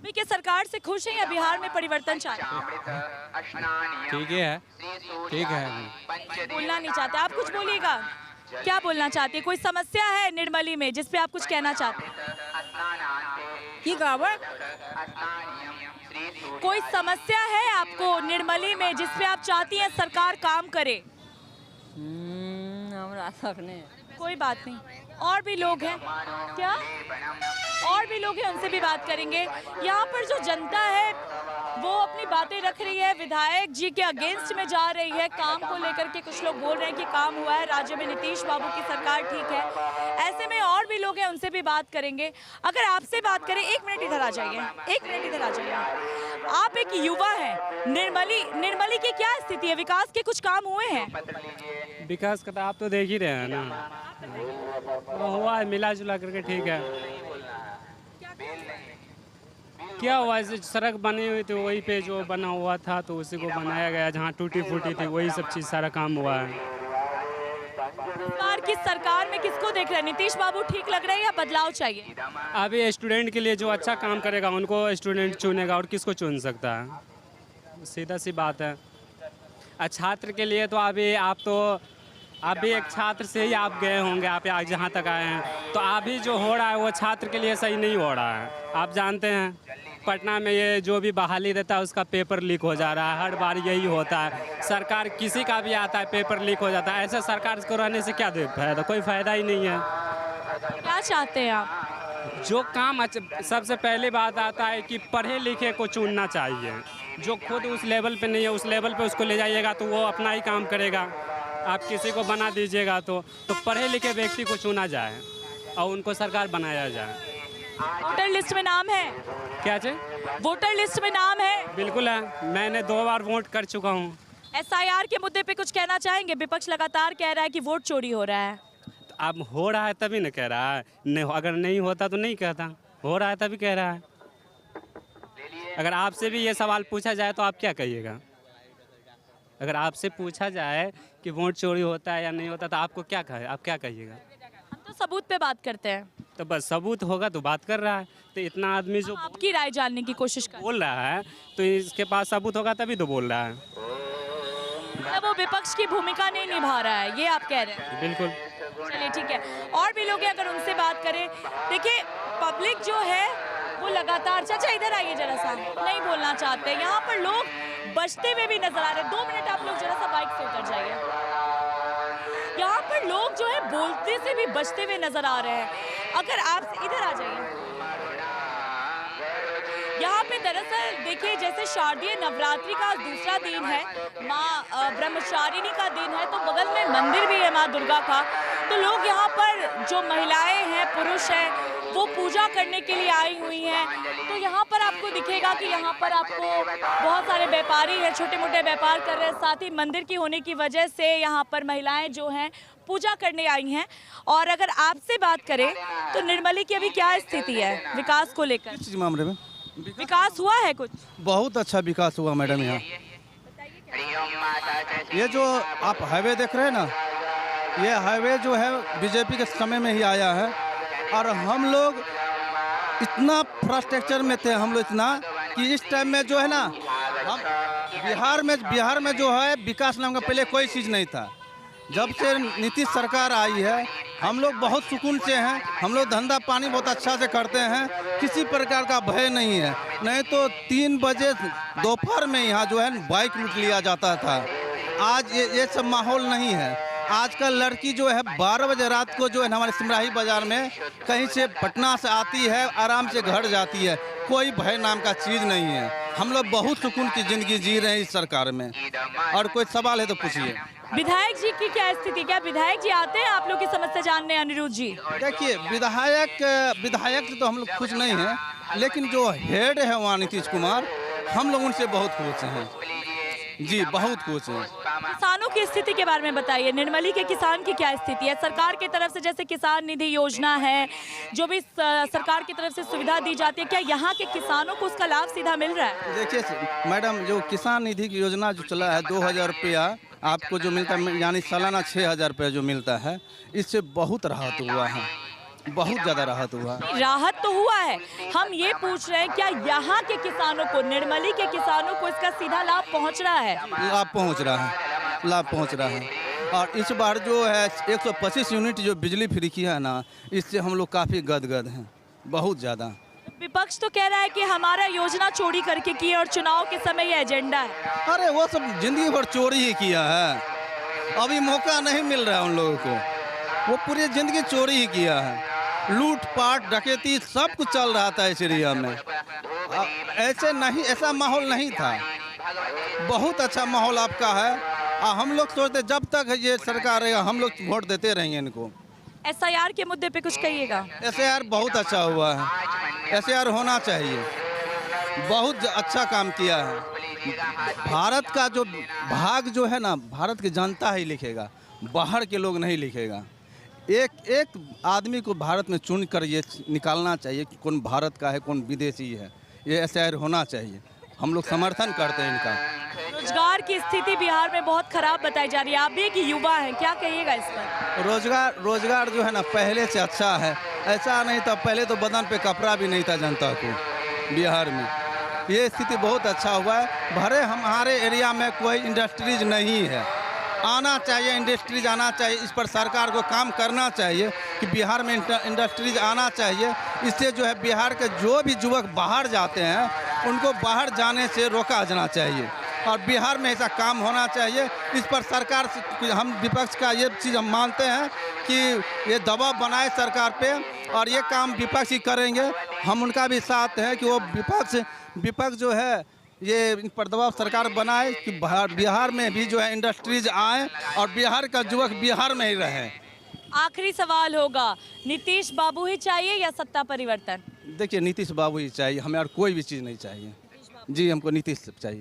अभी के सरकार से खुश हैं या बिहार में परिवर्तन चाहते हैं? ठीक है, ठीक है। बोलना नहीं चाहते, आप कुछ बोलिएगा। क्या बोलना चाहते हैं? कोई समस्या है निर्मली में जिस पे आप कुछ कहना चाहते हैं? कोई समस्या है आपको निर्मली में जिस पे आप चाहती हैं सरकार काम करे? हमरा तक नहीं। कोई बात नहीं, और भी लोग हैं क्या? और भी लोग हैं, उनसे भी बात करेंगे। यहाँ पर जो जनता है वो अपनी बातें रख रही है, विधायक जी के अगेंस्ट में जा रही है। काम को लेकर के कुछ लोग बोल रहे हैं कि काम हुआ है, राज्य में नीतीश बाबू की सरकार ठीक है। ऐसे में और भी लोग हैं, उनसे भी बात करेंगे। अगर आपसे बात करें, 1 मिनट इधर आ जाइए, 1 मिनट इधर आ जाइए। आप एक युवा हैं, निर्मली की क्या स्थिति है? विकास के कुछ काम हुए हैं? विकास का तो आप तो देख ही रहे हैं ना, हुआ है मिला जुला करके, ठीक है। क्या हुआ, ऐसे सड़क बनी हुई थी, वही पे जो बना हुआ था तो उसी को बनाया गया, जहाँ टूटी फूटी थी वही सब चीज़ सारा काम हुआ है। इस बार की सरकार में किसको देख रहे हैं? नीतीश बाबू ठीक लग रहे हैं या बदलाव चाहिए? अभी स्टूडेंट के लिए जो अच्छा काम करेगा उनको स्टूडेंट चुनेगा, और किसको चुन सकता है? सीधा सी बात है। छात्र के लिए तो अभी आप भी एक छात्र से ही आप गए होंगे, आप आज जहाँ तक आए हैं, तो अभी जो हो रहा है वो छात्र के लिए सही नहीं हो रहा है। आप जानते हैं पटना में ये जो भी बहाली रहता है उसका पेपर लीक हो जा रहा है, हर बार यही होता है। सरकार किसी का भी आता है पेपर लीक हो जाता है, ऐसे सरकार को रहने से क्या फायदा? कोई फ़ायदा ही नहीं है। क्या चाहते हैं आप? जो काम सबसे पहले बात आता है कि पढ़े लिखे को चुनना चाहिए। जो खुद उस लेवल पे नहीं है, उस लेवल पे उसको ले जाइएगा तो वो अपना ही काम करेगा। आप किसी को बना दीजिएगा तो पढ़े लिखे व्यक्ति को चुना जाए और उनको सरकार बनाया जाए। वोटर लिस्ट में नाम है? क्या चीज़? वोटर लिस्ट में नाम है? बिल्कुल है, मैंने 2 बार वोट कर चुका हूँ। SIR के मुद्दे पे कुछ कहना चाहेंगे? विपक्ष लगातार कह रहा है कि वोट चोरी हो रहा है। तो अब हो रहा है तभी न कह रहा है, नहीं अगर नहीं होता तो नहीं कहता, हो रहा है तभी कह रहा है। अगर आपसे भी ये सवाल पूछा जाए तो आप क्या कहिएगा? अगर आपसे पूछा जाए कि वोट चोरी होता है या नहीं होता तो आपको क्या कहे, आप क्या कहिएगा? हम तो सबूत पे बात करते हैं। तो बस सबूत होगा तो बात कर रहा है। तो इतना आदमी जो आपकी राय जानने की कोशिश कर बोल रहा है तो इसके पास सबूत होगा तभी तो बोल रहा है। मतलब वो विपक्ष की भूमिका नहीं निभा रहा है, ये आप कह रहे हैं? बिल्कुल। चलिए ठीक है, और भी लोग हैं, अगर उनसे बात करें। देखिए पब्लिक जो है वो लगातार, चाचा इधर आइए जरा सा, नहीं बोलना चाहते। यहाँ पर लोग बचते हुए भी नजर आ रहे हैं। 2 मिनट आप लोग जरा सा बाइक से उतर जाइए। यहाँ पर लोग जो है बोलते से भी बचते हुए नजर आ रहे हैं। अगर आप इधर आ जाइए, यहाँ पे दरअसल देखिए जैसे शारदीय नवरात्रि का दूसरा दिन है, माँ ब्रह्मचारिणी का दिन है, तो बगल में मंदिर भी है माँ दुर्गा का। तो लोग यहाँ पर जो महिलाएं हैं, पुरुष हैं, वो पूजा करने के लिए आई हुई हैं। तो यहाँ पर आपको दिखेगा कि यहाँ पर आपको बहुत सारे व्यापारी हैं, छोटे मोटे व्यापार कर रहे हैं। साथ ही मंदिर की होने की वजह से यहाँ पर महिलाएं जो हैं पूजा करने आई हैं। और अगर आपसे बात करें तो निर्मली की अभी क्या स्थिति है विकास को लेकर? किस मामले में विकास हुआ है कुछ? बहुत अच्छा विकास हुआ मैडम। यहाँ ये जो आप हाईवे देख रहे हैं ना, ये हाईवे जो है बीजेपी के समय में ही आया है। और हम लोग इतना इंफ्रास्ट्रक्चर में थे, हम लोग इतना कि इस टाइम में जो है ना, हम बिहार में जो है विकास नाम का पहले कोई चीज़ नहीं था। जब से नीतीश सरकार आई है हम लोग बहुत सुकून से हैं। हम लोग धंधा पानी बहुत अच्छा से करते हैं, किसी प्रकार का भय नहीं है। नहीं तो 3 बजे दोपहर में यहाँ जो है बाइक लूट लिया जाता था। आज ये सब माहौल नहीं है। आजकल लड़की जो है 12 बजे रात को जो है हमारे सिमराही बाजार में कहीं से पटना से आती है, आराम से घर जाती है। कोई भय नाम का चीज़ नहीं है। हम लोग बहुत सुकून की ज़िंदगी जी रहे हैं इस सरकार में। और कोई सवाल है तो पूछिए। विधायक जी की क्या स्थिति? क्या विधायक जी आते हैं आप लोग की समस्या जानने? अनिरुद्ध जी देखिए, विधायक से तो हम लोग खुश नहीं हैं, लेकिन जो हेड है वहाँ नीतीश कुमार, हम लोग उनसे बहुत खुश हैं जी, बहुत खुश हैं। किसानों की स्थिति के बारे में बताइए। निर्मली के किसान की क्या स्थिति है? सरकार की तरफ से जैसे किसान निधि योजना है, जो भी सरकार की तरफ से सुविधा दी जाती है, क्या यहाँ के किसानों को उसका लाभ सीधा मिल रहा है? देखिए मैडम, जो किसान निधि की योजना जो चला है 2000 रुपया आपको जो मिलता है, यानी सालाना 6000 रुपया जो मिलता है, इससे बहुत राहत हुआ है। बहुत ज़्यादा राहत हुआ। राहत तो हुआ है, हम ये पूछ रहे हैं क्या यहाँ के किसानों को, निर्मली के किसानों को इसका सीधा लाभ पहुँच रहा है? लाभ पहुंच रहा है, लाभ पहुंच रहा है। और इस बार जो है 125 यूनिट जो बिजली फ्री किया है ना, इससे हम लोग काफ़ी गदगद हैं, बहुत ज़्यादा। विपक्ष तो कह रहा है कि हमारा योजना चोरी करके की है और चुनाव के समय ये एजेंडा है। अरे वो सब जिंदगी भर चोरी ही किया है, अभी मौका नहीं मिल रहा है उन लोगों को। वो पूरी ज़िंदगी चोरी ही किया है, लूट पाट डकैती सब कुछ चल रहा था इस एरिया में। ऐसे नहीं, ऐसा माहौल नहीं था। बहुत अच्छा माहौल आपका है। हम लोग सोचते जब तक ये सरकार रहेगा हम लोग वोट देते रहेंगे इनको। SIR के मुद्दे पे कुछ कहिएगा। SIR बहुत अच्छा हुआ है, SIR होना चाहिए, बहुत अच्छा काम किया है। भारत का जो भाग जो है ना, भारत की जनता ही लिखेगा, बाहर के लोग नहीं लिखेगा। एक एक आदमी को भारत में चुन कर ये निकालना चाहिए कि कौन भारत का है कौन विदेशी है। ये SIR होना चाहिए, हम लोग समर्थन करते हैं इनका। रोजगार की स्थिति बिहार में बहुत खराब बताई जा रही है, आप भी एक युवा हैं, क्या कहिएगा इस पर? रोजगार जो है ना पहले से अच्छा है। ऐसा नहीं था, पहले तो बदन पे कपड़ा भी नहीं था जनता को बिहार में। ये स्थिति बहुत अच्छा हुआ है। भले हमारे एरिया में कोई इंडस्ट्रीज नहीं है, आना चाहिए, इंडस्ट्रीज आना चाहिए। इस पर सरकार को काम करना चाहिए कि बिहार में इंडस्ट्रीज आना चाहिए। इससे जो है बिहार के जो भी युवक बाहर जाते हैं उनको बाहर जाने से रोका जाना चाहिए और बिहार में ऐसा काम होना चाहिए। इस पर सरकार से हम विपक्ष का ये चीज़ हम मानते हैं कि ये दबाव बनाए सरकार पे और ये काम विपक्ष ही करेंगे। हम उनका भी साथ हैं कि वो विपक्ष जो है ये इन पर दबाव सरकार बनाए कि बिहार में भी जो है इंडस्ट्रीज आए और बिहार का युवक बिहार में ही रहे। आखिरी सवाल होगा, नीतीश बाबू ही चाहिए या सत्ता परिवर्तन? देखिए नीतीश बाबू ही चाहिए, हमें और कोई भी चीज़ नहीं चाहिए। जी हमको नीतीश चाहिए।